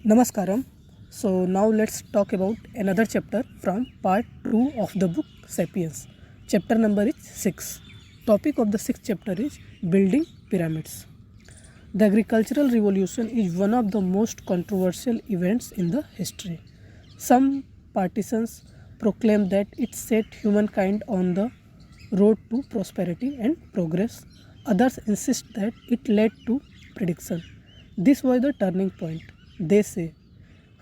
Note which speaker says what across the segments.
Speaker 1: Namaskaram. So now let's talk about another chapter from part 2 of the book Sapiens. Chapter number is 6. Topic of the 6th chapter is building pyramids. The agricultural revolution is one of the most controversial events in the history. Some partisans proclaim that it set humankind on the road to prosperity and progress. Others insist that it led to prediction. This was the turning point, they say,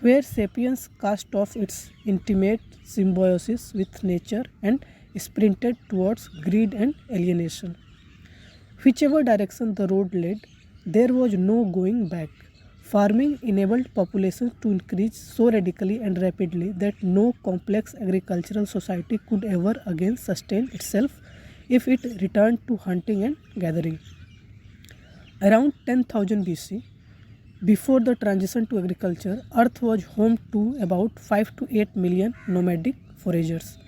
Speaker 1: where sapiens cast off its intimate symbiosis with nature and sprinted towards greed and alienation. Whichever direction the road led, there was no going back. Farming enabled populations to increase so radically and rapidly that no complex agricultural society could ever again sustain itself if it returned to hunting and gathering. Around 10,000 BC, before the transition to agriculture, Earth was home to about 5 to 8 million nomadic foragers.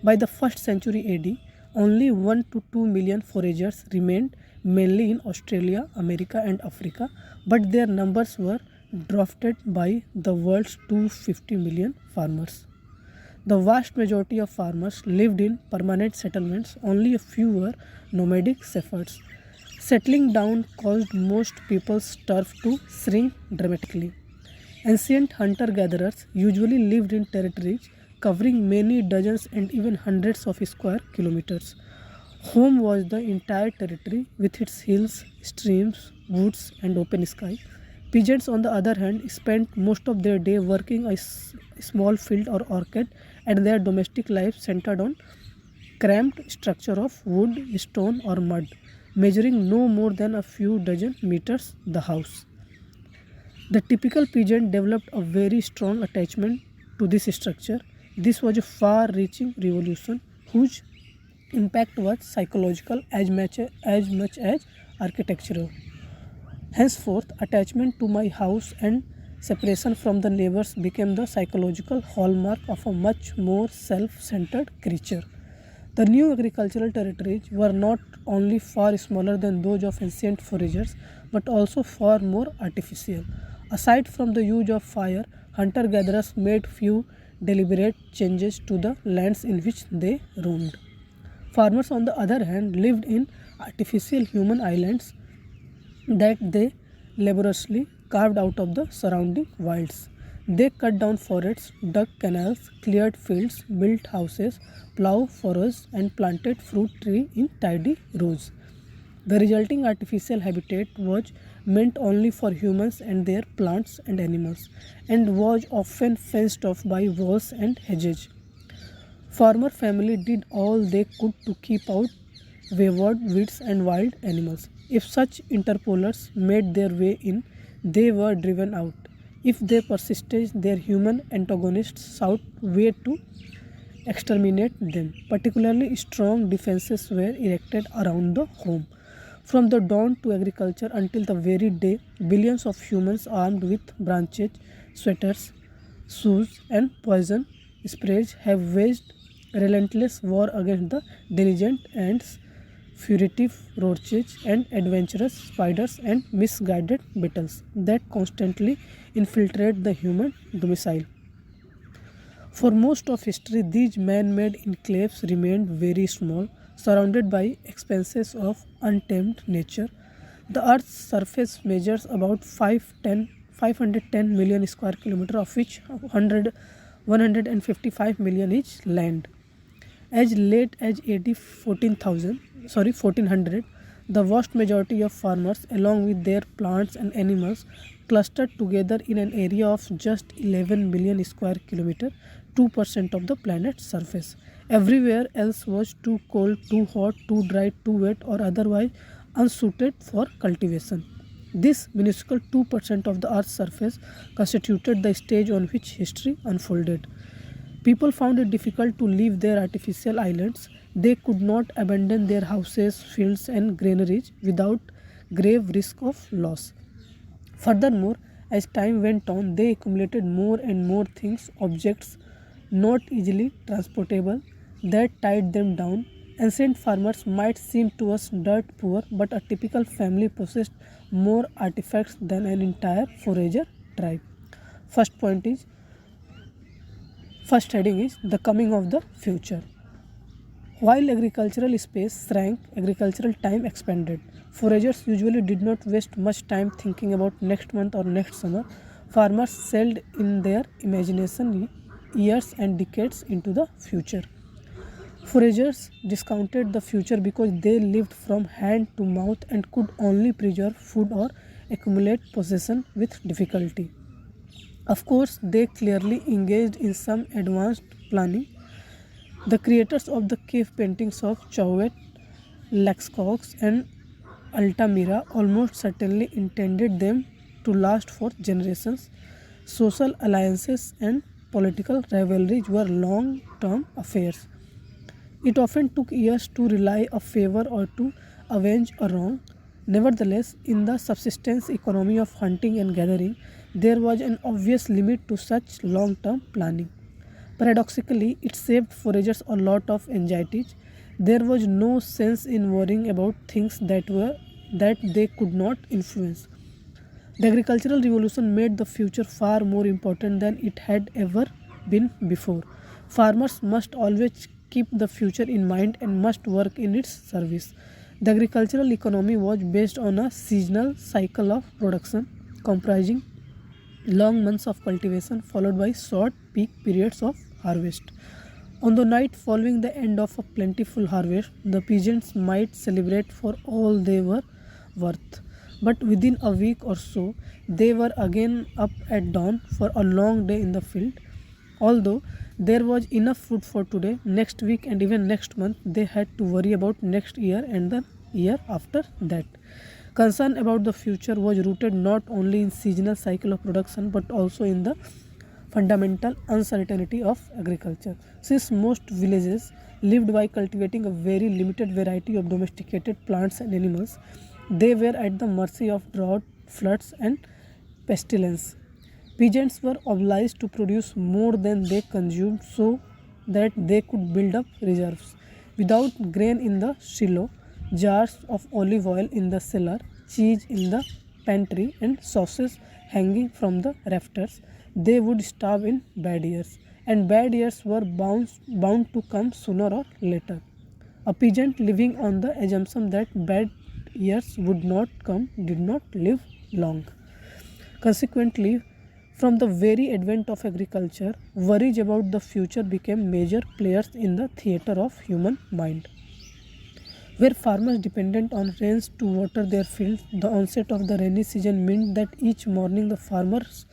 Speaker 1: By the 1st century AD, only 1 to 2 million foragers remained, mainly in Australia, America, and Africa, but their numbers were dwarfed by the world's 250 million farmers. The vast majority of farmers lived in permanent settlements, only a few were nomadic shepherds. Settling down caused most people's turf to shrink dramatically. Ancient hunter gatherers usually lived in territories covering many dozens and even hundreds of square kilometers. Home was the entire territory with its hills, streams, woods, and open sky. Peasants, on the other hand, spent most of their day working a small field or orchard, and their domestic life centered on cramped structure of wood, stone, or mud, measuring no more than a few dozen meters the house. The typical peasant developed a very strong attachment to this structure. This was a far reaching revolution whose impact was psychological as much as architectural. Henceforth, attachment to my house and separation from the neighbors became the psychological hallmark of a much more self centered creature. The new agricultural territories were not only far smaller than those of ancient foragers but also far more artificial. Aside from the use of fire, hunter gatherers made few deliberate changes to the lands in which they roamed. Farmers, on the other hand, lived in artificial human islands that they laboriously carved out of the surrounding wilds. They cut down forests, dug canals, cleared fields, built houses, plowed furrows, and planted fruit trees in tidy rows. The resulting artificial habitat was meant only for humans and their plants and animals, and was often fenced off by walls and hedges. Farmer family did all they could to keep out wayward weeds and wild animals. If such interpolers made their way in, they were driven out. If they persisted, their human antagonists sought way to exterminate them. Particularly strong defenses were erected around the home. From the dawn to agriculture until the very day, billions of humans armed with branches, sweaters, shoes, and poison sprays have waged relentless war against the diligent ants, furtive roaches, and adventurous spiders and misguided beetles that constantly infiltrate the human domicile. For most of history, these man made enclaves remained very small, surrounded by expanses of untamed nature. The Earth's surface measures about 510 million square kilometers, of which 155 million is land. As late as AD 1400, the vast majority of farmers, along with their plants and animals, clustered together in an area of just 11 million square kilometers, 2% of the planet's surface. Everywhere else was too cold, too hot, too dry, too wet, or otherwise unsuited for cultivation. This minuscule 2% of the Earth's surface constituted the stage on which history unfolded. People found it difficult to leave their artificial islands. They could not abandon their houses, fields, and granaries without grave risk of loss. Furthermore, as time went on, they accumulated more and more things, objects not easily transportable, that tied them down. Ancient farmers might seem to us dirt poor, but a typical family possessed more artifacts than an entire forager tribe. First point is first heading is the coming of the future. While agricultural space shrank, agricultural time expanded. Foragers usually did not waste much time thinking about next month or next summer. Farmers sailed in their imagination years and decades into the future. Foragers discounted the future because they lived from hand to mouth and could only preserve food or accumulate possession with difficulty. Of course, they clearly engaged in some advanced planning. The creators of the cave paintings of Chauvet, Lascaux, and Altamira almost certainly intended them to last for generations. Social alliances and political rivalries were long term affairs. It often took years to rely a favor or to avenge a wrong. Nevertheless, in the subsistence economy of hunting and gathering, there was an obvious limit to such long term planning. Paradoxically, it saved foragers a lot of anxieties. There was no sense in worrying about things that they could not influence. The agricultural revolution made the future far more important than it had ever been before. Farmers must always keep the future in mind and must work in its service. The agricultural economy was based on a seasonal cycle of production comprising long months of cultivation followed by short peak periods of harvest. On the night following the end of a plentiful harvest, the peasants might celebrate for all they were worth. But within a week or so, they were again up at dawn for a long day in the field. Although there was enough food for today, next week, and even next month, they had to worry about next year and the year after that. Concern about the future was rooted not only in seasonal cycle of production but also in the fundamental uncertainty of agriculture. Since most villages lived by cultivating a very limited variety of domesticated plants and animals, they were at the mercy of drought, floods, and pestilence. Peasants were obliged to produce more than they consumed so that they could build up reserves. Without grain in the silo, jars of olive oil in the cellar, cheese in the pantry, and sauces hanging from the rafters, they would starve in bad years. And bad years were bound to come sooner or later. A peasant living on the assumption that bad years would not come did not live long. Consequently, from the very advent of agriculture, worries about the future became major players in the theatre of human mind. Where farmers depended on rains to water their fields, the onset of the rainy season meant that each morning the farmers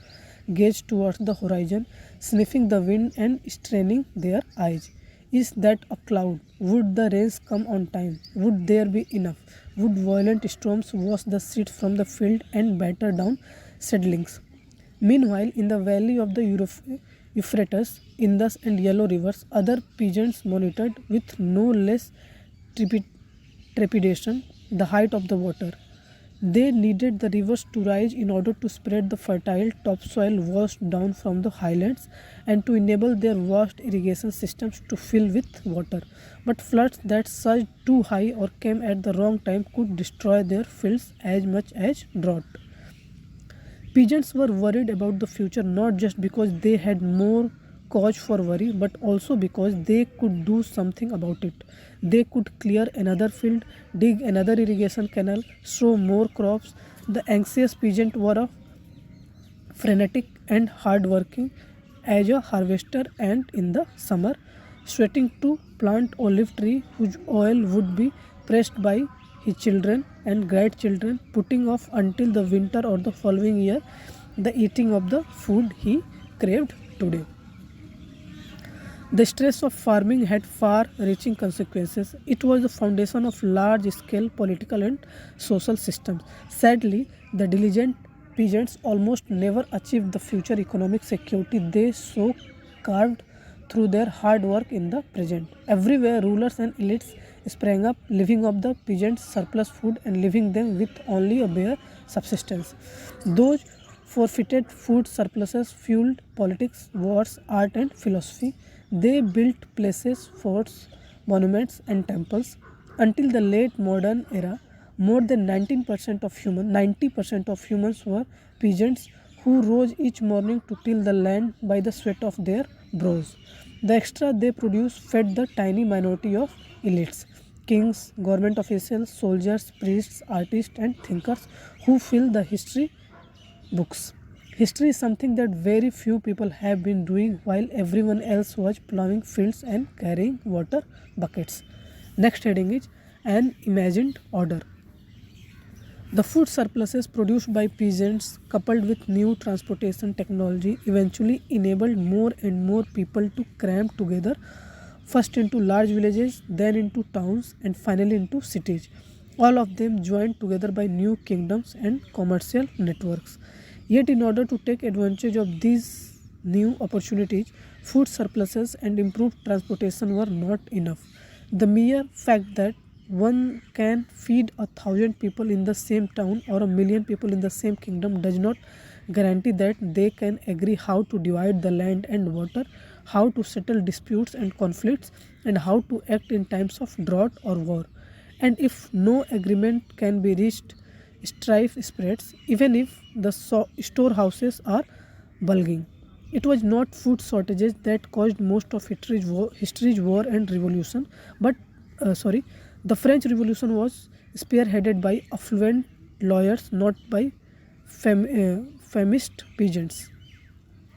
Speaker 1: gazed towards the horizon, sniffing the wind and straining their eyes. Is that a cloud? Would the rains come on time? Would there be enough? Would violent storms wash the seeds from the field and batter down seedlings? Meanwhile, in the valley of the Euphrates, Indus, and Yellow rivers, other peasants monitored with no less trepidation the height of the water. They needed the rivers to rise in order to spread the fertile topsoil washed down from the highlands and to enable their vast irrigation systems to fill with water. But floods that surged too high or came at the wrong time could destroy their fields as much as drought. Peasants were worried about the future not just because they had more cause for worry but also because they could do something about it. They could clear another field, dig another irrigation canal, sow more crops. The anxious peasant were a frenetic and hard-working as a harvester and in the summer, sweating to plant olive tree whose oil would be pressed by his children and grandchildren, putting off until the winter or the following year the eating of the food he craved today. The stress of farming had far reaching consequences. It was the foundation of large scale political and social systems. Sadly, the diligent peasants almost never achieved the future economic security they so carved through their hard work in the present. Everywhere, rulers and elites sprang up, living off the peasants' surplus food and leaving them with only a bare subsistence. Those forfeited food surpluses fueled politics, wars, art, and philosophy. They built places, forts, monuments, and temples. Until the late modern era, more than 90% of humans were peasants who rose each morning to till the land by the sweat of their brows. The extra they produced fed the tiny minority of elites, kings, government officials, soldiers, priests, artists, and thinkers who fill the history books. History is something that very few people have been doing while everyone else was plowing fields and carrying water buckets. Next heading is an imagined order. The food surpluses produced by peasants, coupled with new transportation technology, eventually enabled more and more people to cram together, first into large villages, then into towns, and finally into cities. All of them joined together by new kingdoms and commercial networks. Yet, in order to take advantage of these new opportunities, food surpluses and improved transportation were not enough. The mere fact that one can feed 1,000 people in the same town or 1 million people in the same kingdom does not guarantee that they can agree how to divide the land and water, how to settle disputes and conflicts, and how to act in times of drought or war. And if no agreement can be reached, strife spreads, even if the storehouses are bulging. It was not food shortages that caused most of history's war and revolution, but the French Revolution was spearheaded by affluent lawyers, not by famished peasants.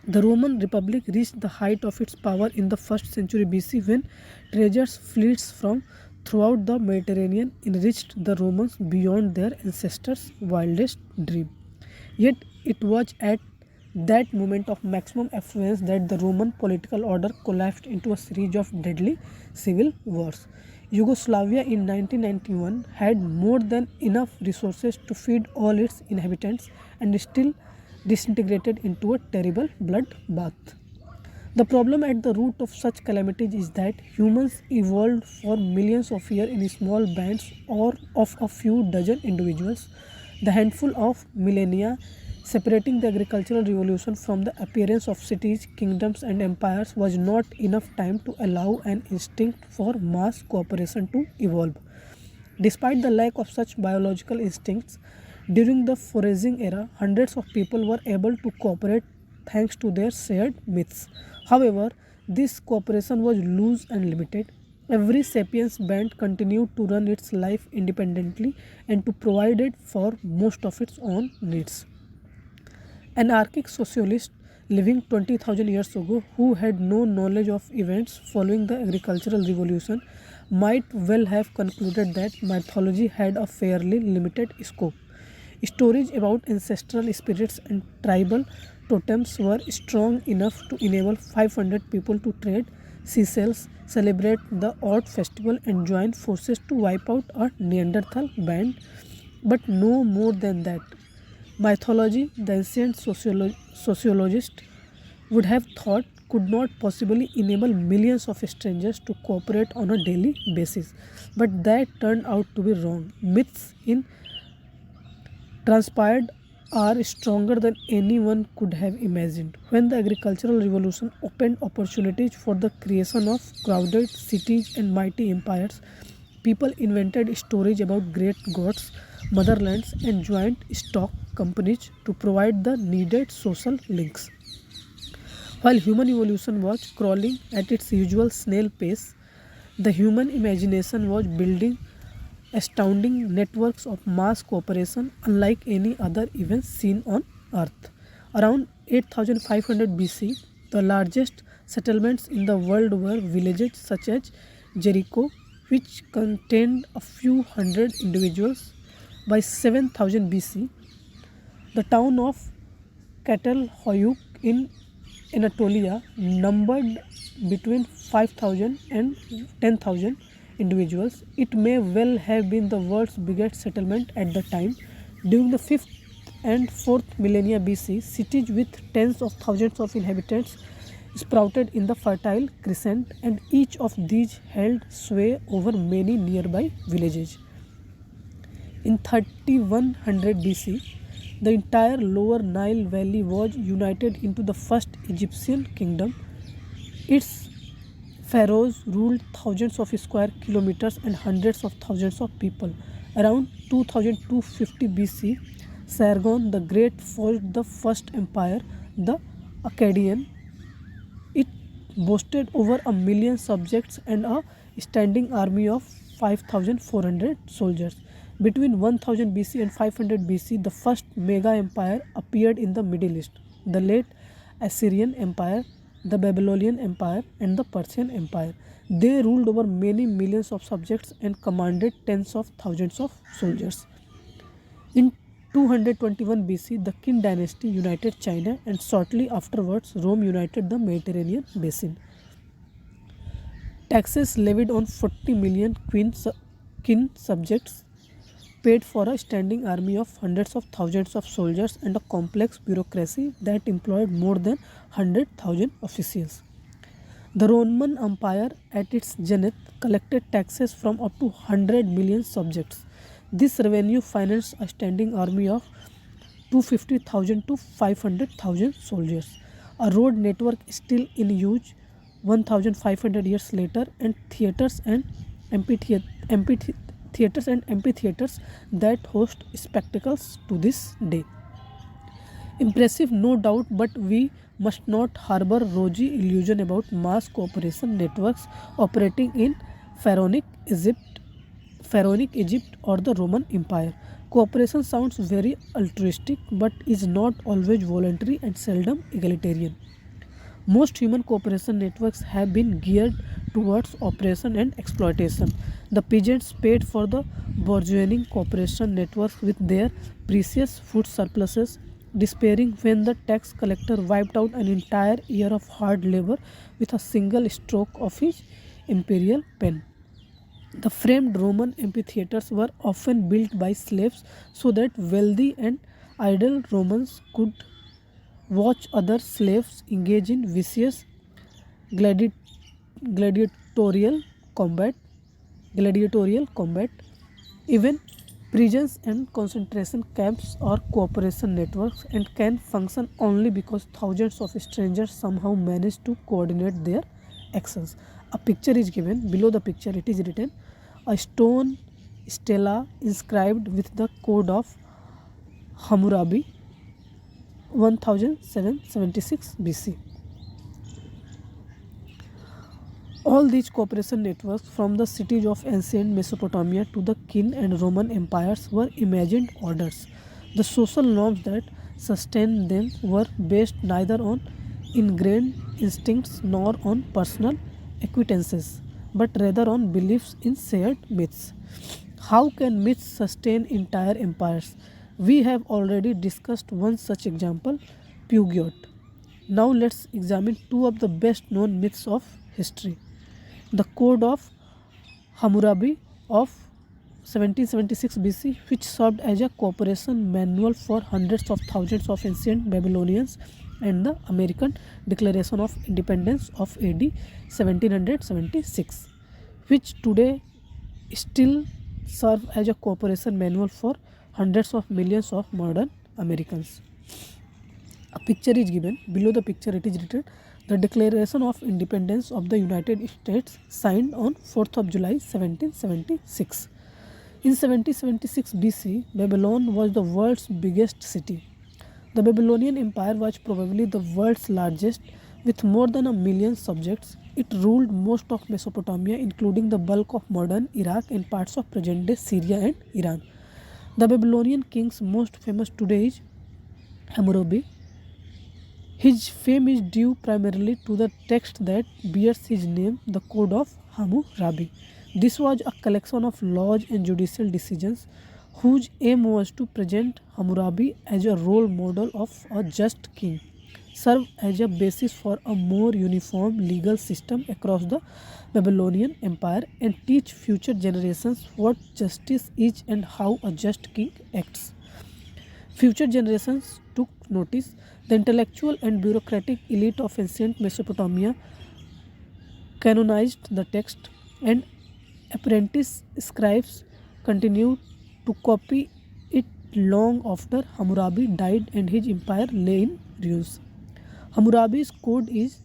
Speaker 1: The Roman Republic reached the height of its power in the 1st century BC when treasures fleets from throughout the Mediterranean enriched the Romans beyond their ancestors' wildest dream. Yet it was at that moment of maximum affluence that the Roman political order collapsed into a series of deadly civil wars. Yugoslavia in 1991 had more than enough resources to feed all its inhabitants and still disintegrated into a terrible bloodbath. The problem at the root of such calamities is that humans evolved for millions of years in small bands or of a few dozen individuals. The handful of millennia separating the agricultural revolution from the appearance of cities, kingdoms, and empires was not enough time to allow an instinct for mass cooperation to evolve. Despite the lack of such biological instincts, during the foraging era, hundreds of people were able to cooperate thanks to their shared myths. However, this cooperation was loose and limited. Every sapiens band continued to run its life independently and to provide it for most of its own needs. Anarchic socialist living 20,000 years ago who had no knowledge of events following the agricultural revolution might well have concluded that mythology had a fairly limited scope. Stories about ancestral spirits and tribal totems were strong enough to enable 500 people to trade seashells, celebrate the Odd festival, and join forces to wipe out a Neanderthal band, but no more than that. Mythology, the ancient sociologist would have thought, could not possibly enable millions of strangers to cooperate on a daily basis. But that turned out to be wrong. Myths in transpired are stronger than anyone could have imagined. When the agricultural revolution opened opportunities for the creation of crowded cities and mighty empires, people invented stories about great gods, motherlands, and joint stock companies to provide the needed social links. While human evolution was crawling at its usual snail pace, the human imagination was building astounding networks of mass cooperation unlike any other even seen on Earth. Around 8500 BC, the largest settlements in the world were villages such as Jericho, which contained a few hundred individuals. By 7000 BC, the town of Catalhoyuk in Anatolia numbered between 5,000 and 10,000 individuals. It may well have been the world's biggest settlement at the time. During the 5th and 4th millennia BC, cities with tens of thousands of inhabitants sprouted in the Fertile Crescent, and each of these held sway over many nearby villages. In 3100 BC, the entire lower Nile Valley was united into the first Egyptian kingdom. Its pharaohs ruled thousands of square kilometers and hundreds of thousands of people. Around 2250 BC, Sargon the Great forged the first empire, the Akkadian. It boasted over a million subjects and a standing army of 5,400 soldiers. Between 1000 BC and 500 BC, the first mega empire appeared in the Middle East: the late Assyrian Empire, the Babylonian Empire, and the Persian Empire. They ruled over many millions of subjects and commanded tens of thousands of soldiers. In 221 BC, the Qin dynasty united China, and shortly afterwards, Rome united the Mediterranean basin. Taxes levied on 40 million Qin subjects paid for a standing army of hundreds of thousands of soldiers and a complex bureaucracy that employed more than 100,000 officials. The Roman Empire, at its zenith, collected taxes from up to 100 million subjects. This revenue financed a standing army of 250,000 to 500,000 soldiers. A road network still in use 1,500 years later, and amphitheaters that host spectacles to this day. Impressive, no doubt, but we must not harbor rosy illusion about mass cooperation networks operating in Pharaonic Egypt, or the Roman Empire. Cooperation sounds very altruistic, but is not always voluntary and seldom egalitarian. Most human cooperation networks have been geared towards oppression and exploitation. The peasants paid for the burgeoning cooperation networks with their precious food surpluses, despairing when the tax collector wiped out an entire year of hard labor with a single stroke of his imperial pen. The framed Roman amphitheaters were often built by slaves so that wealthy and idle Romans could watch other slaves engage in vicious gladi- gladiatorial combat. Gladiatorial combat. Even prisons and concentration camps are cooperation networks and can function only because thousands of strangers somehow manage to coordinate their actions. A picture is given. Below the picture, it is written a stone stela inscribed with the code of Hammurabi 1776 BC. All these cooperation networks, from the cities of ancient Mesopotamia to the Qin and Roman empires, were imagined orders. The social norms that sustained them were based neither on ingrained instincts nor on personal acquaintances, but rather on beliefs in shared myths. How can myths sustain entire empires? We have already discussed one such example, Peugeot. Now let's examine two of the best known myths of history. The Code of Hammurabi of 1776 BC, which served as a cooperation manual for hundreds of thousands of ancient Babylonians, and the American Declaration of Independence of AD 1776, which today still serve as a cooperation manual for hundreds of millions of modern Americans. A picture is given. Below the picture, it is written the Declaration of Independence of the United States, signed on 4th of July 1776. In 1776 BC, Babylon was the world's biggest city. The Babylonian Empire was probably the world's largest, with more than 1 million subjects. It ruled most of Mesopotamia, including the bulk of modern Iraq and parts of present-day Syria and Iran. The Babylonian kings most famous today is Hammurabi. His fame is due primarily to the text that bears his name, the Code of Hammurabi. This was a collection of laws and judicial decisions whose aim was to present Hammurabi as a role model of a just king, serve as a basis for a more uniform legal system across the Babylonian Empire, and teach future generations what justice is and how a just king acts. Future generations took notice. The intellectual and bureaucratic elite of ancient Mesopotamia canonized the text, and apprentice scribes continued to copy it long after Hammurabi died and his empire lay in ruins. Hammurabi's code is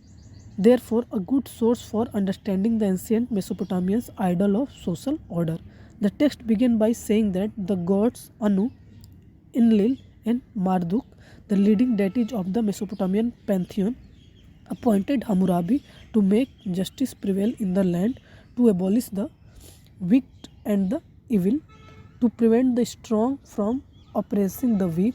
Speaker 1: therefore a good source for understanding the ancient Mesopotamians' ideal of social order. The text began by saying that the gods Anu, Enlil, and Marduk, the leading deities of the Mesopotamian pantheon, appointed Hammurabi to make justice prevail in the land, to abolish the wicked and the evil, to prevent the strong from oppressing the weak.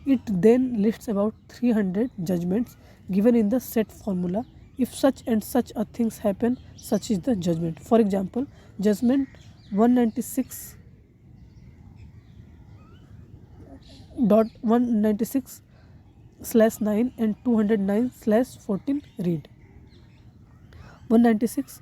Speaker 1: It then lists about 300 judgments given in the set formula. If such and such a things happen, such is the judgment. For example, judgment 196.196/9 and 209/14 read. 196.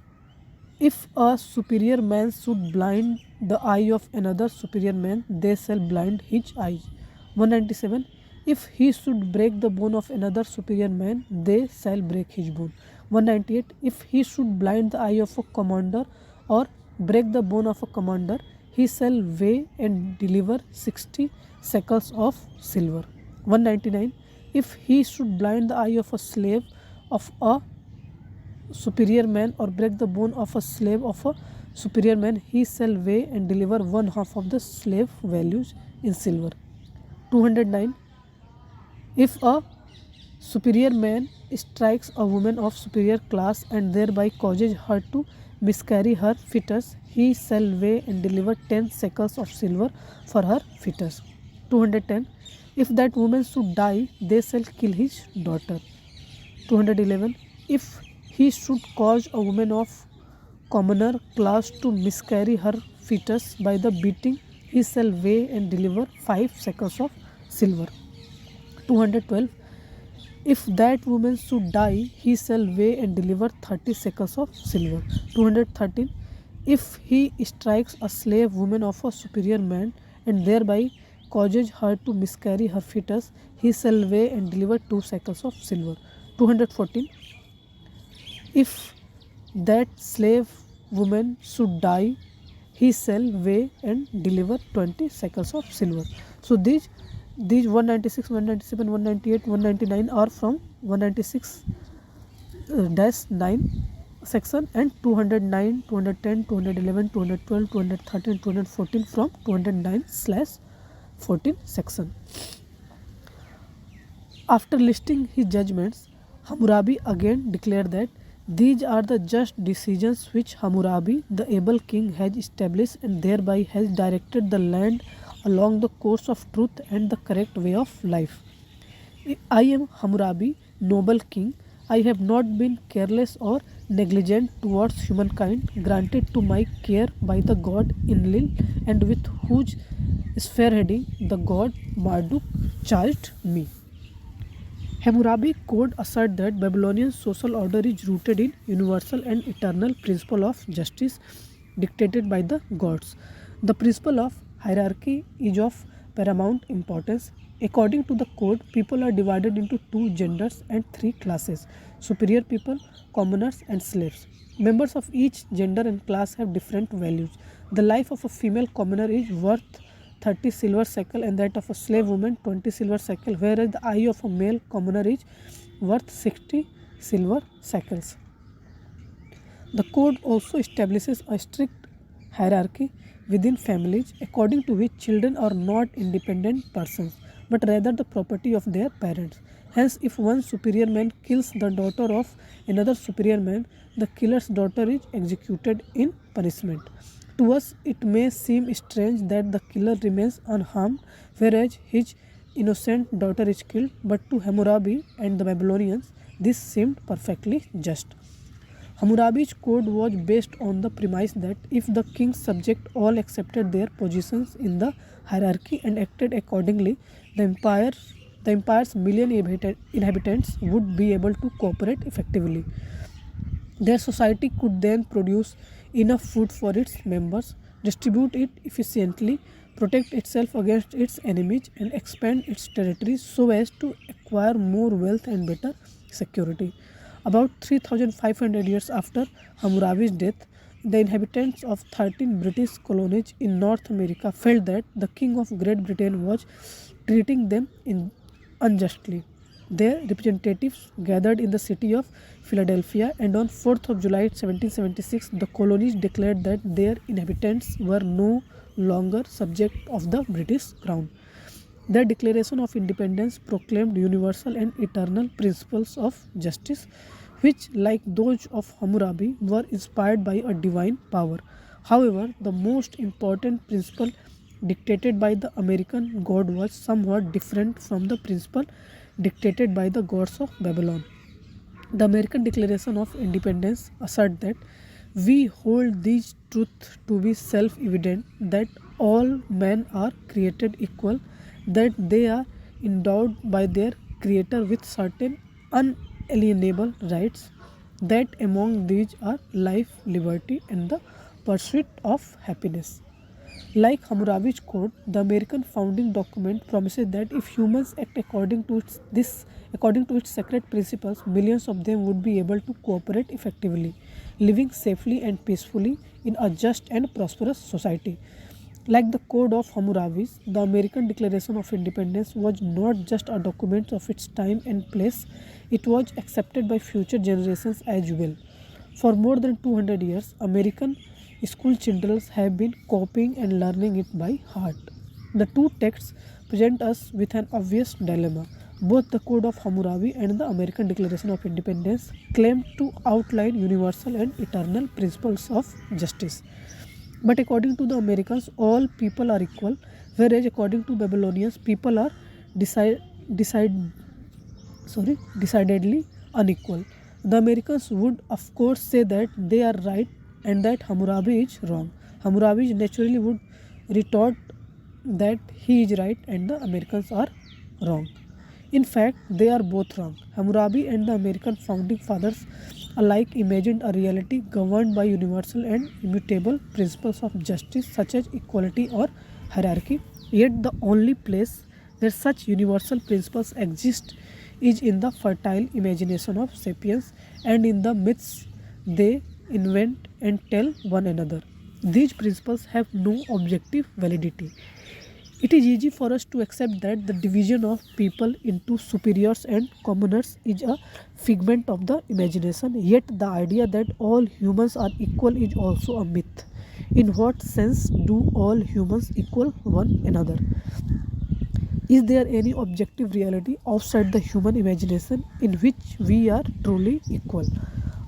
Speaker 1: If a superior man should blind the eye of another superior man, they shall blind his eyes. 197. If he should break the bone of another superior man, they shall break his bone. 198. If he should blind the eye of a commander or break the bone of a commander, he shall weigh and deliver 60 shekels of silver. 199. If he should blind the eye of a slave of a superior man or break the bone of a slave of a superior man, he shall weigh and deliver 1/2 of the slave values in silver. 209. If a superior man strikes a woman of superior class and thereby causes her to miscarry her fetus, he shall weigh and deliver 10 shekels of silver for her fetus. 210. If that woman should die, they shall kill his daughter. 211. If he should cause a woman of commoner class to miscarry her fetus by the beating, he shall weigh and deliver 5 shekels of silver. 212. If that woman should die, he shall weigh and deliver 30 shekels of silver. 213. If he strikes a slave woman of a superior man and thereby causes her to miscarry her fetus, he shall weigh and deliver 2 shekels of silver. 214. If that slave woman should die, he shall weigh and deliver 20 shekels of silver. So these 196, 197, 198, 199 are from 196-9 section, and 209, 210, 211, 212, 213, 214 from 209/14 section. After listing his judgments, Hammurabi again declared that these are the just decisions which Hammurabi, the able king, has established and thereby has directed the land along the course of truth and the correct way of life. I am Hammurabi, noble king. I have not been careless or negligent towards humankind, granted to my care by the god Enlil, and with whose spearheading the god Marduk charged me. Hammurabi Code asserts that Babylonian social order is rooted in universal and eternal principle of justice dictated by the gods. The principle of hierarchy is of paramount importance. According to the code, people are divided into 2 genders and 3 classes: superior people, commoners, and slaves. Members of each gender and class have different values. The life of a female commoner is worth 30 silver shekel and that of a slave woman 20 silver shekel, whereas the eye of a male commoner is worth 60 silver shekels. The code also establishes a strict hierarchy within families, according to which children are not independent persons, but rather the property of their parents. Hence, if one superior man kills the daughter of another superior man, the killer's daughter is executed in punishment. To us, it may seem strange that the killer remains unharmed, whereas his innocent daughter is killed, but to Hammurabi and the Babylonians, this seemed perfectly just. Hammurabi's code was based on the premise that if the king's subjects all accepted their positions in the hierarchy and acted accordingly, the empire's million inhabitants would be able to cooperate effectively. Their society could then produce enough food for its members, distribute it efficiently, protect itself against its enemies, and expand its territories so as to acquire more wealth and better security. About 3,500 years after Hammurabi's death, the inhabitants of 13 British colonies in North America felt that the King of Great Britain was treating them unjustly. Their representatives gathered in the city of Philadelphia, and on 4th of July 1776, the colonies declared that their inhabitants were no longer subject of the British crown. The Declaration of Independence proclaimed universal and eternal principles of justice, which, like those of Hammurabi, were inspired by a divine power. However, the most important principle dictated by the American god was somewhat different from the principle dictated by the gods of Babylon. The American Declaration of Independence asserts that we hold these truths to be self evident that all men are created equal, that they are endowed by their Creator with certain unalienable rights, that among these are life, liberty, and the pursuit of happiness. Like Hammurabi's Code, the American founding document promises that if humans act according to its sacred principles, millions of them would be able to cooperate effectively, living safely and peacefully in a just and prosperous society. Like the Code of Hammurabi, the American Declaration of Independence was not just a document of its time and place, it was accepted by future generations as well. For more than 200 years, American school children have been copying and learning it by heart. The two texts present us with an obvious dilemma. Both the Code of Hammurabi and the American Declaration of Independence claim to outline universal and eternal principles of justice. But according to the Americans, all people are equal, whereas according to Babylonians, people are decide, decide, decidedly unequal. The Americans would, of course, say that they are right and that Hammurabi is wrong. Hammurabi naturally would retort that he is right and the Americans are wrong. In fact, they are both wrong. Hammurabi and the American founding fathers alike imagined a reality governed by universal and immutable principles of justice such as equality or hierarchy. Yet the only place where such universal principles exist is in the fertile imagination of sapiens and in the myths they invent and tell one another. These principles have no objective validity. It is easy for us to accept that the division of people into superiors and commoners is a figment of the imagination, yet the idea that all humans are equal is also a myth. In what sense do all humans equal one another? Is there any objective reality outside the human imagination in which we are truly equal?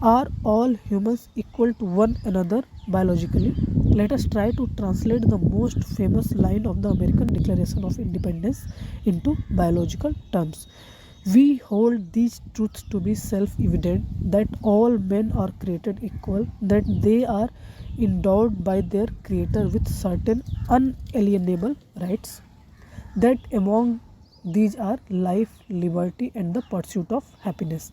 Speaker 1: Are all humans equal to one another biologically? Let us try to translate the most famous line of the American Declaration of Independence into biological terms. We hold these truths to be self evident that all men are created equal, that they are endowed by their Creator with certain unalienable rights, that among these are life, liberty, and the pursuit of happiness.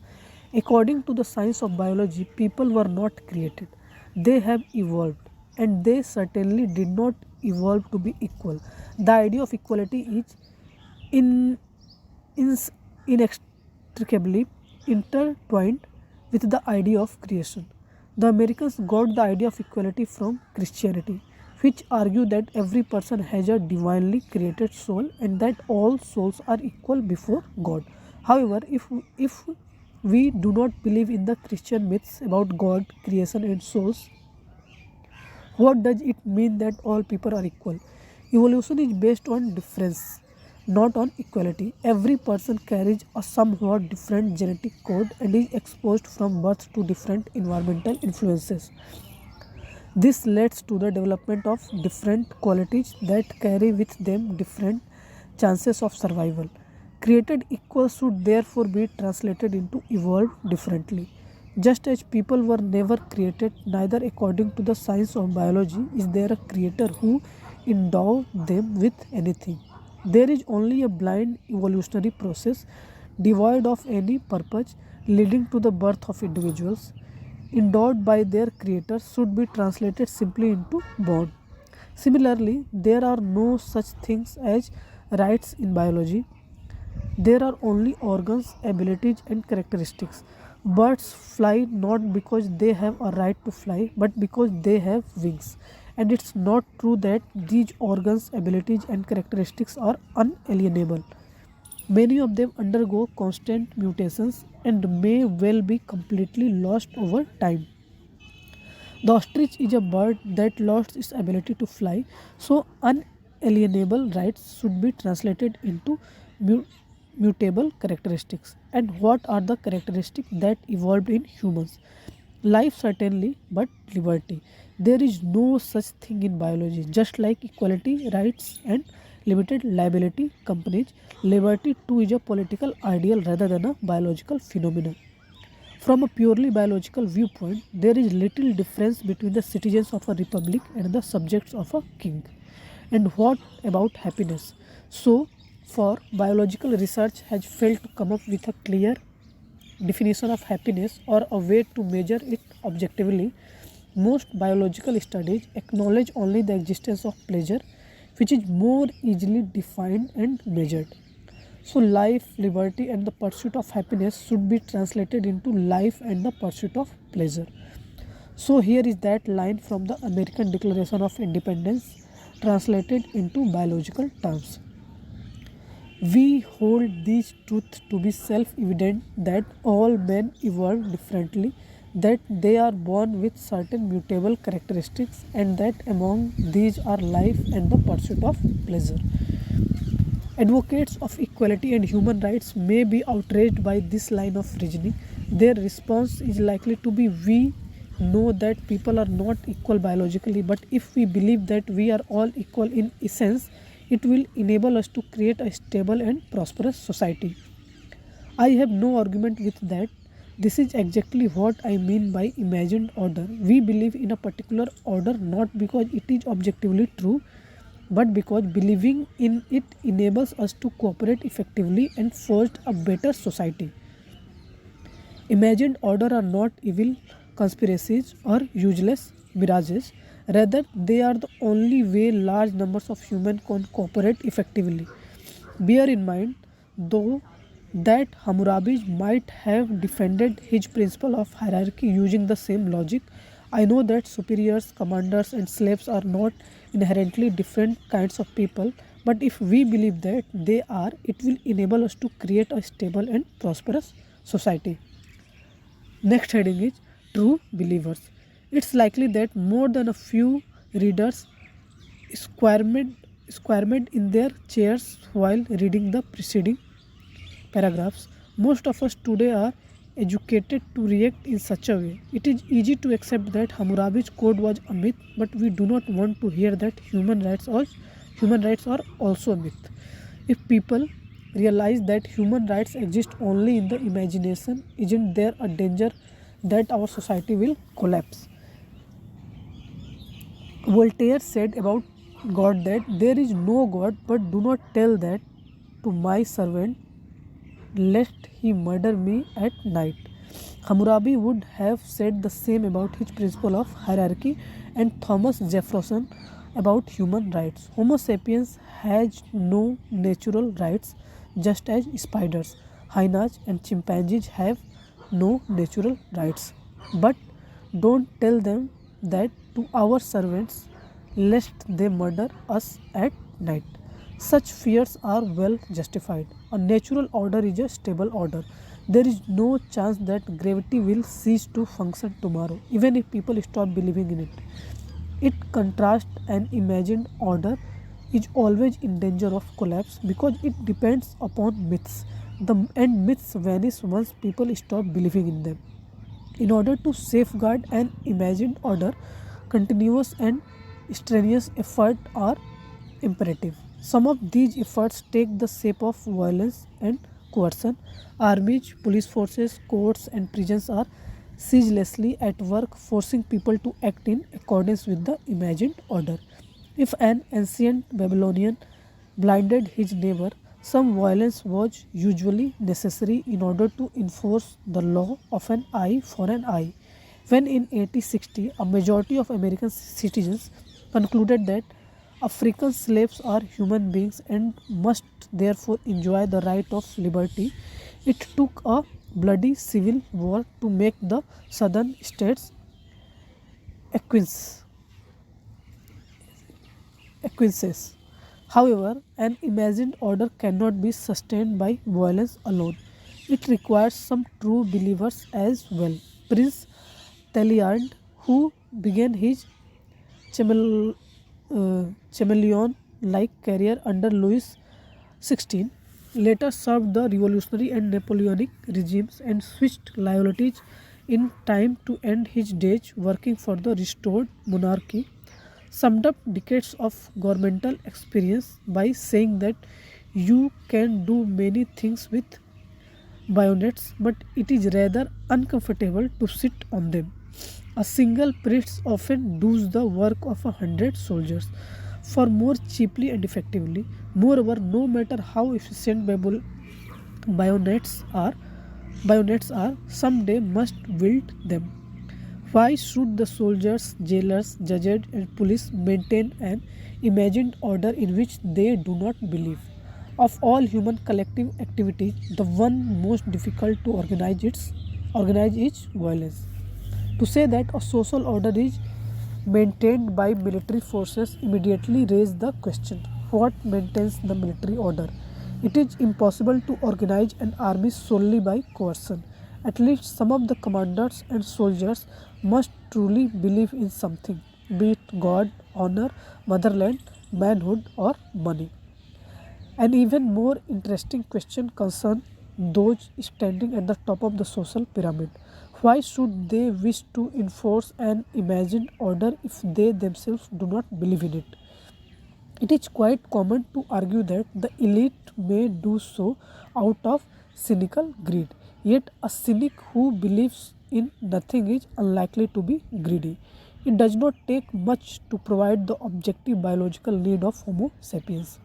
Speaker 1: According to the science of biology, people were not created, they have evolved, and they certainly did not evolve to be equal. The idea of equality is in, inextricably intertwined with the idea of creation. The Americans got the idea of equality from Christianity, which argue that every person has a divinely created soul and that all souls are equal before God. However, if we do not believe in the Christian myths about God, creation, and souls, what does it mean that all people are equal? Evolution is based on difference, not on equality. Every person carries a somewhat different genetic code and is exposed from birth to different environmental influences. This leads to the development of different qualities that carry with them different chances of survival. Created equal should therefore be translated into evolved differently. Just as people were never created, neither according to the science of biology is there a creator who endowed them with anything. There is only a blind evolutionary process devoid of any purpose leading to the birth of individuals endowed by their creators should be translated simply into born. Similarly, there are no such things as rights in biology. There are only organs, abilities, and characteristics. Birds fly not because they have a right to fly, but because they have wings. And it's not true that these organs, abilities, and characteristics are unalienable. Many of them undergo constant mutations and may well be completely lost over time. The ostrich is a bird that lost its ability to fly so inalienable rights should be translated into mu- mutable characteristics. And what are the characteristics that evolved in humans? Life certainly, but liberty. There is no such thing in biology. Just like equality, rights, and limited liability companies, liberty too is a political ideal rather than a biological phenomenon. From a purely biological viewpoint, there is little difference between the citizens of a republic and the subjects of a king. And what about happiness? So, for biological research has failed to come up with a clear definition of happiness or a way to measure it objectively. Most biological studies acknowledge only the existence of pleasure, which is more easily defined and measured. So, life, liberty, and the pursuit of happiness should be translated into life and the pursuit of pleasure. So, here is that line from the American Declaration of Independence translated into biological terms. We hold these truths to be self evident that all men evolve differently, that they are born with certain mutable characteristics, and that among these are life and the pursuit of pleasure. Advocates of equality and human rights may be outraged by this line of reasoning. Their response is likely to be, we know that people are not equal biologically, but if we believe that we are all equal in essence, it will enable us to create a stable and prosperous society. I have no argument with that. This is exactly what I mean by imagined order. We believe in a particular order not because it is objectively true, but because believing in it enables us to cooperate effectively and forge a better society. Imagined order are not evil conspiracies or useless mirages. Rather, they are the only way large numbers of humans can cooperate effectively. Bear in mind, though, that Hammurabi might have defended his principle of hierarchy using the same logic. I know that superiors, commanders, and slaves are not inherently different kinds of people, but if we believe that they are, it will enable us to create a stable and prosperous society. Next heading is true believers. It's likely that more than a few readers squirmed, squirmed in their chairs while reading the preceding paragraphs. Most of us today are educated to react in such a way. It is easy to accept that Hammurabi's code was a myth, but we do not want to hear that human rights are also a myth. If people realize that human rights exist only in the imagination, isn't there a danger that our society will collapse? Voltaire said about God that there is no God, but do not tell that to my servant, lest he murder me at night. Hammurabi would have said the same about his principle of hierarchy, and Thomas Jefferson about human rights. Homo sapiens has no natural rights, just as spiders, hyenas, and chimpanzees have no natural rights. But don't tell them that to our servants, lest they murder us at night. Such fears are well justified. A natural order is a stable order. There is no chance that gravity will cease to function tomorrow, even if people stop believing in it. It contrasts an imagined order is always in danger of collapse because it depends upon myths. And myths vanish once people stop believing in them. In order to safeguard an imagined order, continuous and strenuous effort are imperative. Some of these efforts take the shape of violence and coercion. Armies, police forces, courts, and prisons are ceaselessly at work forcing people to act in accordance with the imagined order. If an ancient Babylonian blinded his neighbor, some violence was usually necessary in order to enforce the law of an eye for an eye. When in 1860 a majority of American citizens concluded that African slaves are human beings and must therefore enjoy the right of liberty, it took a bloody civil war to make the southern states acquiesce. acquiesce. However, an imagined order cannot be sustained by violence alone. It requires some true believers as well. Prince Talleyrand, who began his chameleon like career under Louis XVI, later served the revolutionary and Napoleonic regimes and switched loyalties in time to end his days working for the restored monarchy, summed up decades of governmental experience by saying that you can do many things with bayonets, but it is rather uncomfortable to sit on them. A single priest often does the work of 100 soldiers for more cheaply and effectively. Moreover, no matter how efficient bayonets are, someday must wield them. Why should the soldiers, jailers, judges, and police maintain an imagined order in which they do not believe? Of all human collective activities, the one most difficult to organize is violence. To say that a social order is maintained by military forces immediately raise the question, what maintains the military order? It is impossible to organize an army solely by coercion. At least some of the commanders and soldiers must truly believe in something, be it God, honor, motherland, manhood, or money. An even more interesting question concerns those standing at the top of the social pyramid. Why should they wish to enforce an imagined order if they themselves do not believe in it? It is quite common to argue that the elite may do so out of cynical greed. Yet, a cynic who believes in nothing is unlikely to be greedy. It does not take much to provide the objective biological need of Homo sapiens.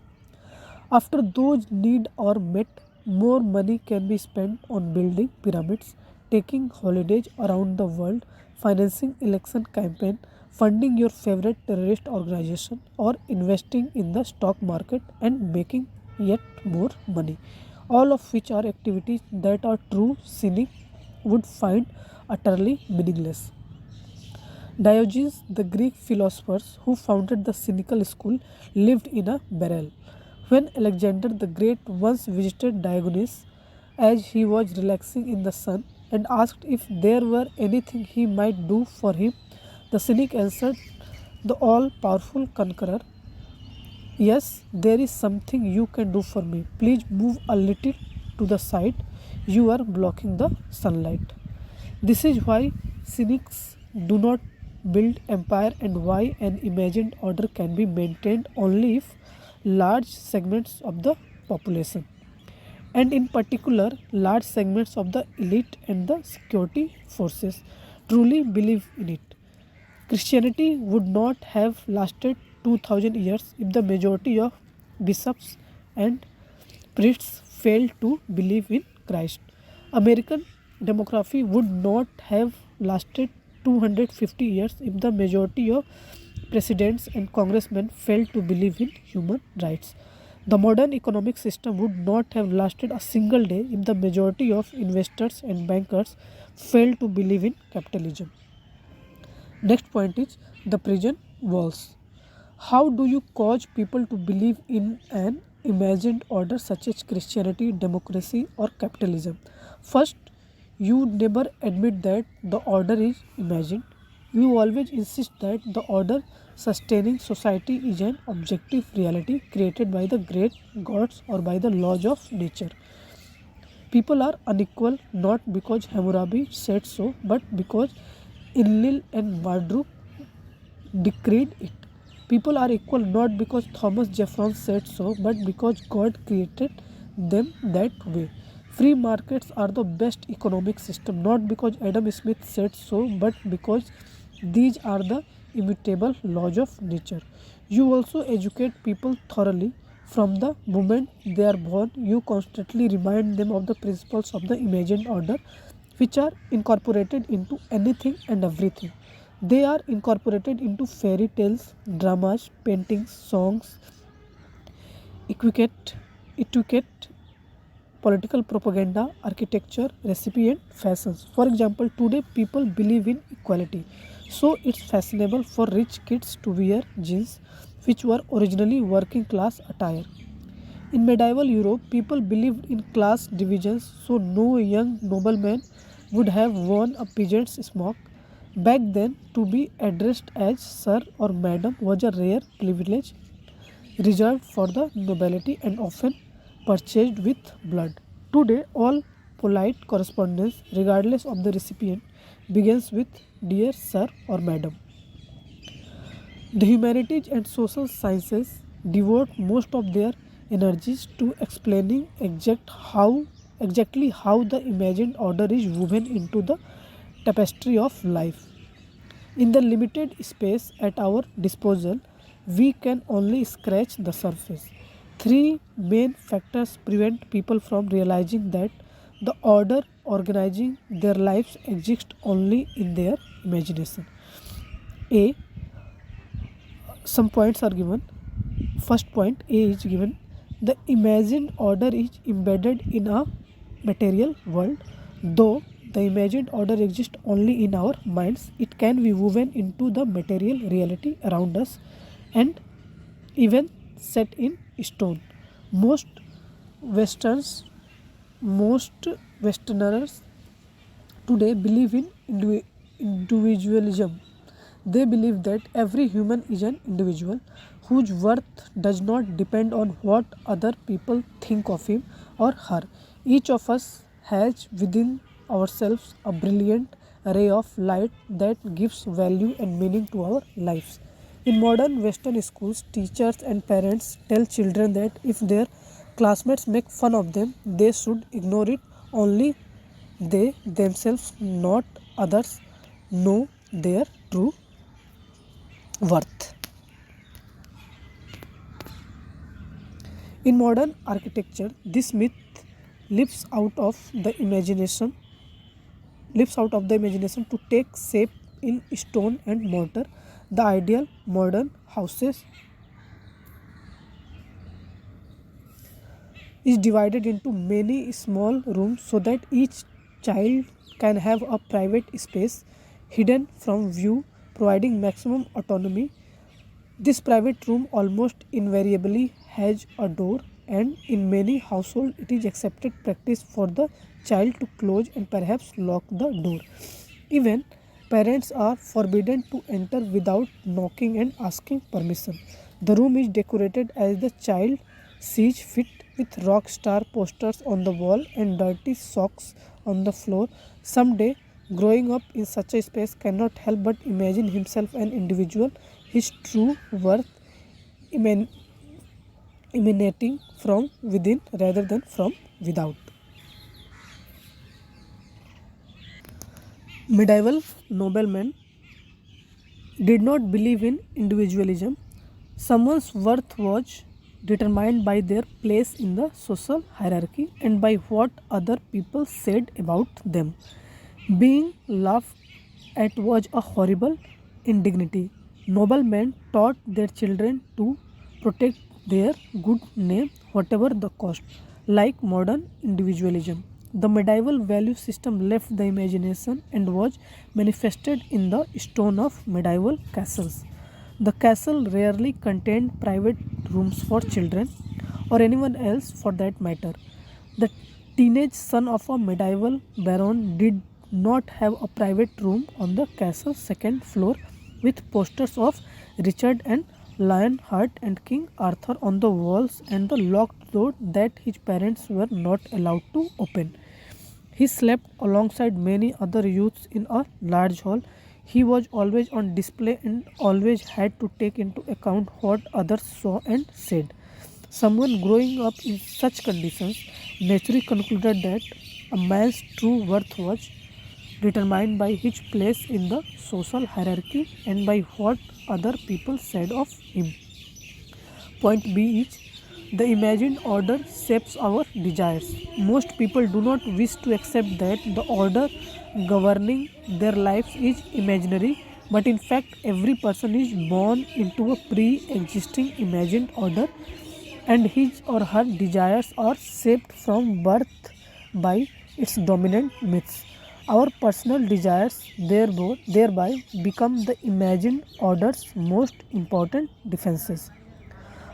Speaker 1: After those needs are met, more money can be spent on building pyramids, taking holidays around the world, financing election campaign, funding your favorite terrorist organization, or investing in the stock market and making yet more money. All of which are activities that a true cynic would find utterly meaningless. Diogenes, the Greek philosopher who founded the cynical school, lived in a barrel. When Alexander the Great once visited Diogenes as he was relaxing in the sun and asked if there were anything he might do for him, the cynic answered the all powerful conqueror, yes, there is something you can do for me. Please move a little to the side. You are blocking the sunlight. This is why cynics do not build empire and why an imagined order can be maintained only if large segments of the population and in particular large segments of the elite and the security forces truly believe in it. Christianity would not have lasted 2000 years if the majority of bishops and priests failed to believe in Christ. American demography would not have lasted 250 years if the majority of presidents and congressmen failed to believe in human rights. The modern economic system would not have lasted a single day if the majority of investors and bankers failed to believe in capitalism. Next point is the prison walls. How do you cause people to believe in an imagined order such as Christianity, democracy, or capitalism? First, you never admit that the order is imagined. You always insist that the order sustaining society is an objective reality created by the great gods or by the laws of nature. People are unequal not because Hammurabi said so, but because Enlil and Marduk decreed it. People are equal not because Thomas Jefferson said so, but because God created them that way. Free markets are the best economic system not because Adam Smith said so, but because these are the immutable laws of nature. You also educate people thoroughly. From the moment they are born, you constantly remind them of the principles of the imagined order, which are incorporated into anything and everything. They are incorporated into fairy tales, dramas, paintings, songs, etiquette, political propaganda, architecture, recipe, and fashions. For example, today people believe in equality. So it's fashionable for rich kids to wear jeans, which were originally working class attire. In medieval Europe, people believed in class divisions, so no young nobleman would have worn a peasant's smock. Back then, to be addressed as sir or madam was a rare privilege. reserved for the nobility and often purchased with blood. Today, all polite correspondence, regardless of the recipient, begins with Dear Sir or Madam. The humanities and social sciences devote most of their energies to explaining exactly how the imagined order is woven into the tapestry of life. In the limited space at our disposal, we can only scratch the surface. Three main factors prevent people from realizing that the order organizing their lives exists only in their imagination. A. Some points are given. First point A is given: the imagined order is embedded in a material world. Though the imagined order exists only in our minds, it can be woven into the material reality around us and even set in stone. Most Westerns, most Westerners today believe in individualism. They believe that every human is an individual whose worth does not depend on what other people think of him or her. Each of us has within ourselves a brilliant ray of light that gives value and meaning to our lives. In modern Western schools, teachers and parents tell children that if their classmates make fun of them, they should ignore it. Only they themselves, not others, know their true worth. In modern architecture, this myth lives out of the imagination to take shape in stone and mortar. The ideal modern houses is divided into many small rooms so that each child can have a private space hidden from view, providing maximum autonomy. This private room almost invariably has a door, and in many households, it is accepted practice for the child to close and perhaps lock the door. Even parents are forbidden to enter without knocking and asking permission. The room is decorated as the child sees fit, with rock star posters on the wall and dirty socks on the floor. Someday, growing up in such a space cannot help but imagine himself an individual, his true worth eman- emanating from within rather than from without. Medieval noblemen did not believe in individualism. Someone's worth was determined by their place in the social hierarchy and by what other people said about them. Being laughed at was a horrible indignity. Noblemen taught their children to protect their good name whatever the cost. Like modern individualism, the medieval value system left the imagination and was manifested in the stone of medieval castles. The castle rarely contained private rooms for children or anyone else for that matter. The teenage son of a medieval baron did not have a private room on the castle's second floor with posters of Richard and Lionheart and King Arthur on the walls and the locked door that his parents were not allowed to open. He slept alongside many other youths in a large hall. He was always on display and always had to take into account what others saw and said. Someone growing up in such conditions naturally concluded that a man's true worth was determined by his place in the social hierarchy and by what other people said of him. Point B is the imagined order shapes our desires. Most people do not wish to accept that the order governing their lives is imaginary, but in fact, every person is born into a pre existing imagined order, and his or her desires are shaped from birth by its dominant myths. Our personal desires thereby become the imagined order's most important defenses.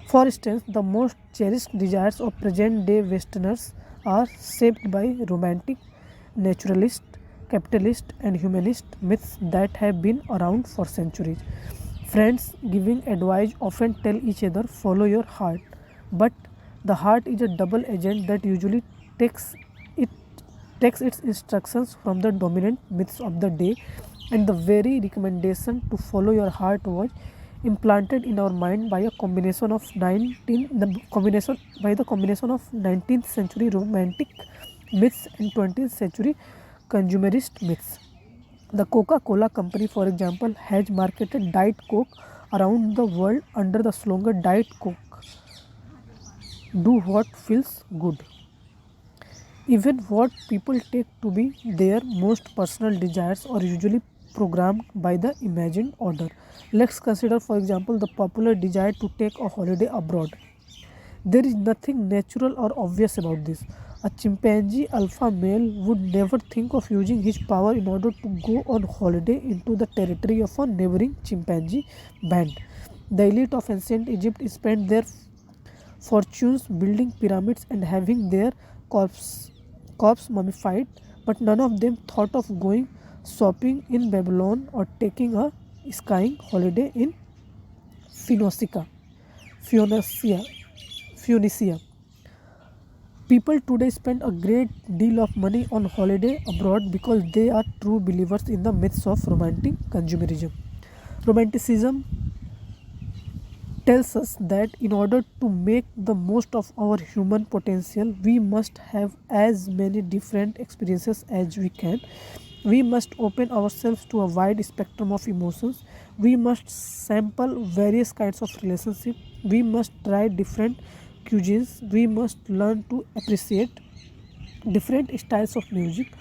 Speaker 1: For instance, the most cherished desires of present day Westerners are shaped by romantic, naturalist, capitalist, and humanist myths that have been around for centuries. Friends giving advice often tell each other follow your heart, but the heart is a double agent that usually takes it takes its instructions from the dominant myths of the day, and the very recommendation to follow your heart was implanted in our mind by a combination of 19th century romantic myths and 20th century consumerist myths. The Coca-Cola company, for example, has marketed Diet Coke around the world under the slogan Diet Coke, do what feels good. Even what people take to be their most personal desires are usually programmed by the imagined order. Let's consider, for example, the popular desire to take a holiday abroad. There is nothing natural or obvious about this. A chimpanzee alpha male would never think of using his power in order to go on holiday into the territory of a neighboring chimpanzee band. The elite of ancient Egypt spent their fortunes building pyramids and having their corpse mummified, but none of them thought of going shopping in Babylon or taking a skiing holiday in Phoenicia. Phoenicia. Phoenicia. People today spend a great deal of money on holiday abroad because they are true believers in the myths of romantic consumerism. Romanticism tells us that in order to make the most of our human potential, we must have as many different experiences as we can. We must open ourselves to a wide spectrum of emotions. We must sample various kinds of relationships. We must try different cuisines. We must learn to appreciate different styles of music.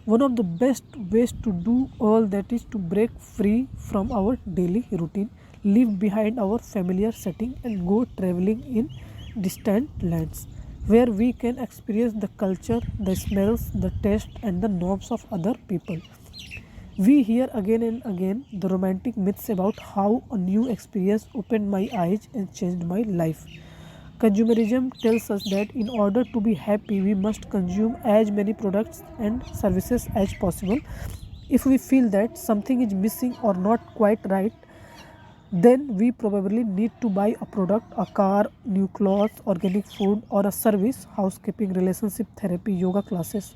Speaker 1: One of the best ways to do all that is to break free from our daily routine, leave behind our familiar setting, and go traveling in distant lands where we can experience the culture, the smells, the taste, and the norms of other people. We hear again and again the romantic myths about how a new experience opened my eyes and changed my life. Consumerism tells us that in order to be happy, we must consume as many products and services as possible. If we feel that something is missing or not quite right, then we probably need to buy a product, a car, new clothes, organic food, or a service, housekeeping, relationship therapy, yoga classes.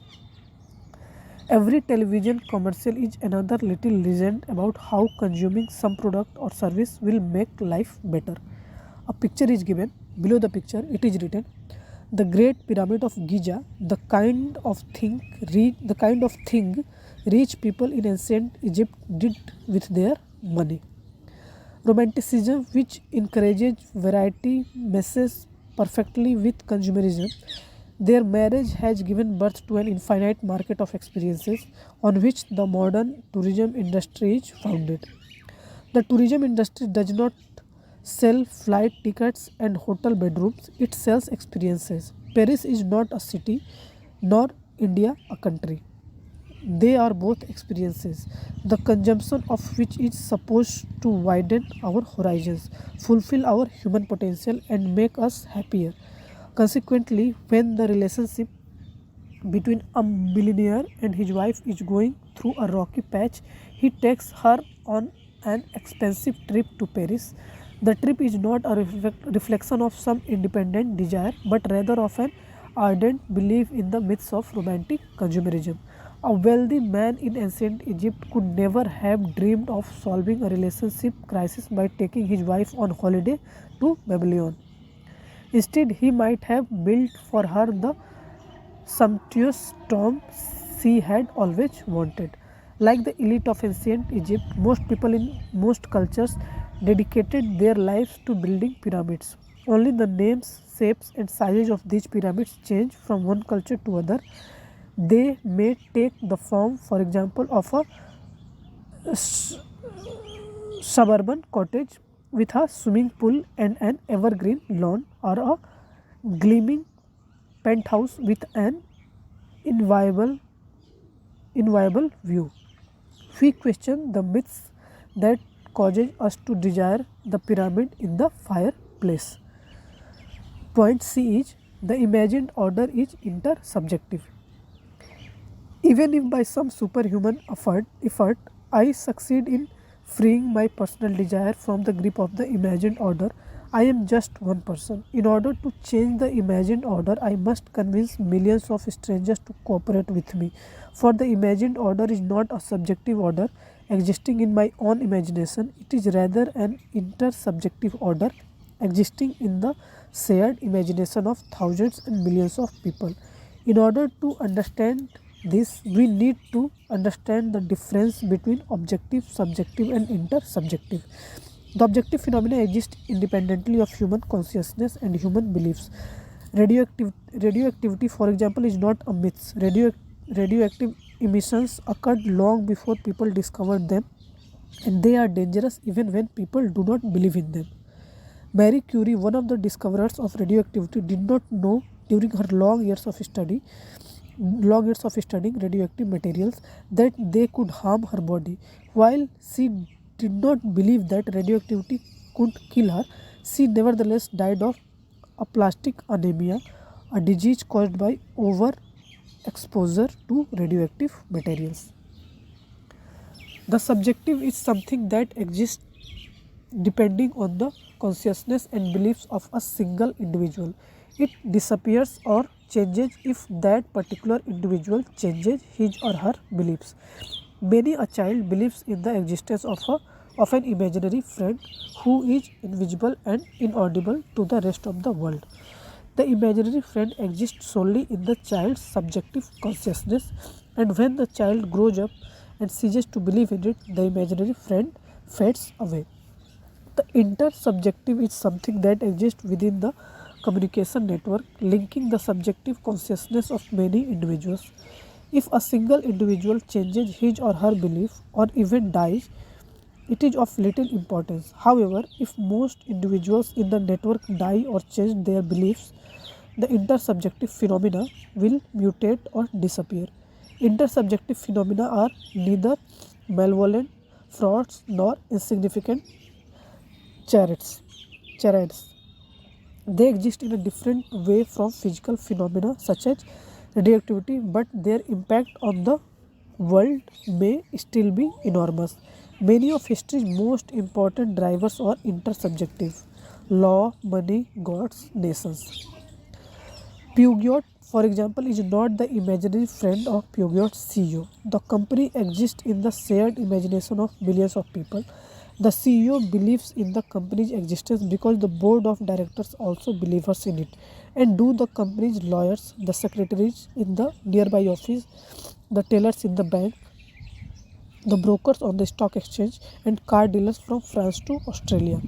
Speaker 1: Every television commercial is another little legend about how consuming some product or service will make life better. A picture is given. Below the picture, it is written, "The Great Pyramid of Giza, the kind of thing rich people in ancient Egypt did with their money." Romanticism, which encourages variety, messes perfectly with consumerism. Their marriage has given birth to an infinite market of experiences on which the modern tourism industry is founded. The tourism industry does not sell flight tickets and hotel bedrooms, it sells experiences. Paris is not a city, nor India a country. They are both experiences, the consumption of which is supposed to widen our horizons, fulfill our human potential, and make us happier. Consequently, when the relationship between a millionaire and his wife is going through a rocky patch, he takes her on an expensive trip to Paris. The trip is not a reflection of some independent desire, but rather of an ardent belief in the myths of romantic consumerism. A wealthy man in ancient Egypt could never have dreamed of solving a relationship crisis by taking his wife on holiday to Babylon. Instead, he might have built for her the sumptuous tomb she had always wanted. Like the elite of ancient Egypt, most people in most cultures dedicated their lives to building pyramids. Only the names, shapes, and sizes of these pyramids change from one culture to other. They may take the form, for example, of a suburban cottage with a swimming pool and an evergreen lawn, or a gleaming penthouse with an inviolable, inviolable view. We question the myths that causes us to desire the pyramid in the fireplace. Point C is the imagined order is intersubjective. Even if by some superhuman effort I succeed in freeing my personal desire from the grip of the imagined order. I am just one person. In order to change the imagined order, I must convince millions of strangers to cooperate with me. For the imagined order is not a subjective order existing in my own imagination, it is rather an intersubjective order existing in the shared imagination of thousands and millions of people. In order to understand this, we need to understand the difference between objective, subjective, and intersubjective. The objective phenomena exist independently of human consciousness and human beliefs. Radioactivity, for example, is not a myth. Radioactive emissions occurred long before people discovered them, and they are dangerous even when people do not believe in them. Marie Curie, one of the discoverers of radioactivity, did not know during her long years of studying radioactive materials, that they could harm her body. While she did not believe that radioactivity could kill her, she nevertheless died of aplastic anemia, a disease caused by overexposure to radioactive materials. The subjective is something that exists depending on the consciousness and beliefs of a single individual. It disappears or changes if that particular individual changes his or her beliefs. Many a child believes in the existence of an imaginary friend who is invisible and inaudible to the rest of the world. The imaginary friend exists solely in the child's subjective consciousness, and when the child grows up and ceases to believe in it, the imaginary friend fades away. The intersubjective is something that exists within the communication network linking the subjective consciousness of many individuals. If a single individual changes his or her belief or even dies, it is of little importance. However, if most individuals in the network die or change their beliefs, the intersubjective phenomena will mutate or disappear. Intersubjective phenomena are neither malevolent, frauds, nor insignificant charades. They exist in a different way from physical phenomena such as radioactivity, but their impact on the world may still be enormous. Many of history's most important drivers are intersubjective: law, money, gods, nations. Peugeot, for example, is not the imaginary friend of Peugeot's CEO. The company exists in the shared imagination of millions of people. The CEO believes in the company's existence because the board of directors also believes in it. And do the company's lawyers, the secretaries in the nearby office, the tellers in the bank, the brokers on the stock exchange, and car dealers from France to Australia.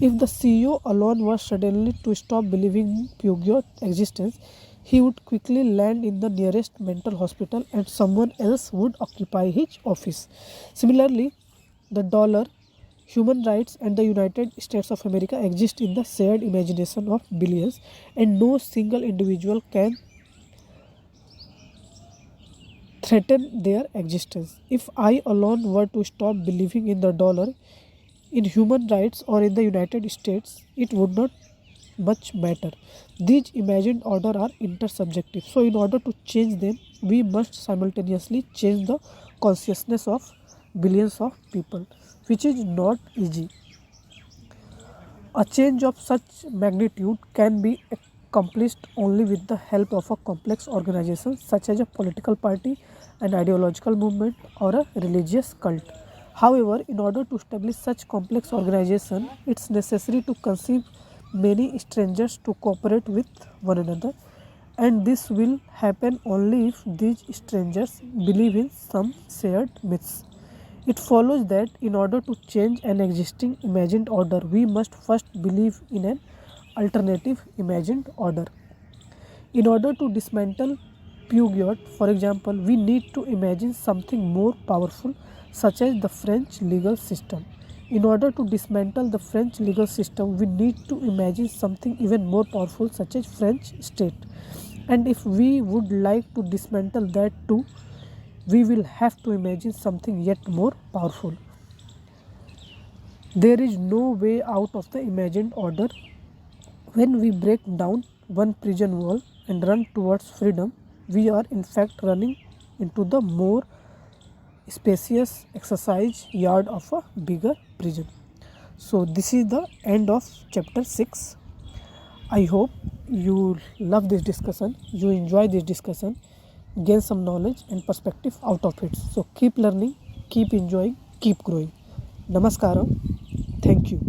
Speaker 1: If the CEO alone was suddenly to stop believing in Peugeot's existence, he would quickly land in the nearest mental hospital and someone else would occupy his office. Similarly, the dollar, human rights, and the United States of America exist in the shared imagination of billions, and no single individual can threaten their existence. If I alone were to stop believing in the dollar, in human rights, or in the United States, it would not much matter. These imagined order are intersubjective. So in order to change them, we must simultaneously change the consciousness of billions of people, which is not easy. A change of such magnitude can be accomplished only with the help of a complex organization such as a political party, an ideological movement, or a religious cult. However, in order to establish such complex organization, it's necessary to conceive many strangers to cooperate with one another, and this will happen only if these strangers believe in some shared myths. It follows that in order to change an existing imagined order, we must first believe in an alternative imagined order. In order to dismantle Peugeot, for example, we need to imagine something more powerful, such as the French legal system. In order to dismantle the French legal system, we need to imagine something even more powerful, such as French state. And if we would like to dismantle that too, we will have to imagine something yet more powerful. There is no way out of the imagined order. When we break down one prison wall and run towards freedom, we are in fact running into the more spacious exercise yard of a bigger prison. So this is the end of chapter 6. I hope you love this discussion, you enjoy this discussion, gain some knowledge and perspective out of it. So keep learning, keep enjoying, keep growing. Namaskaram. Thank you.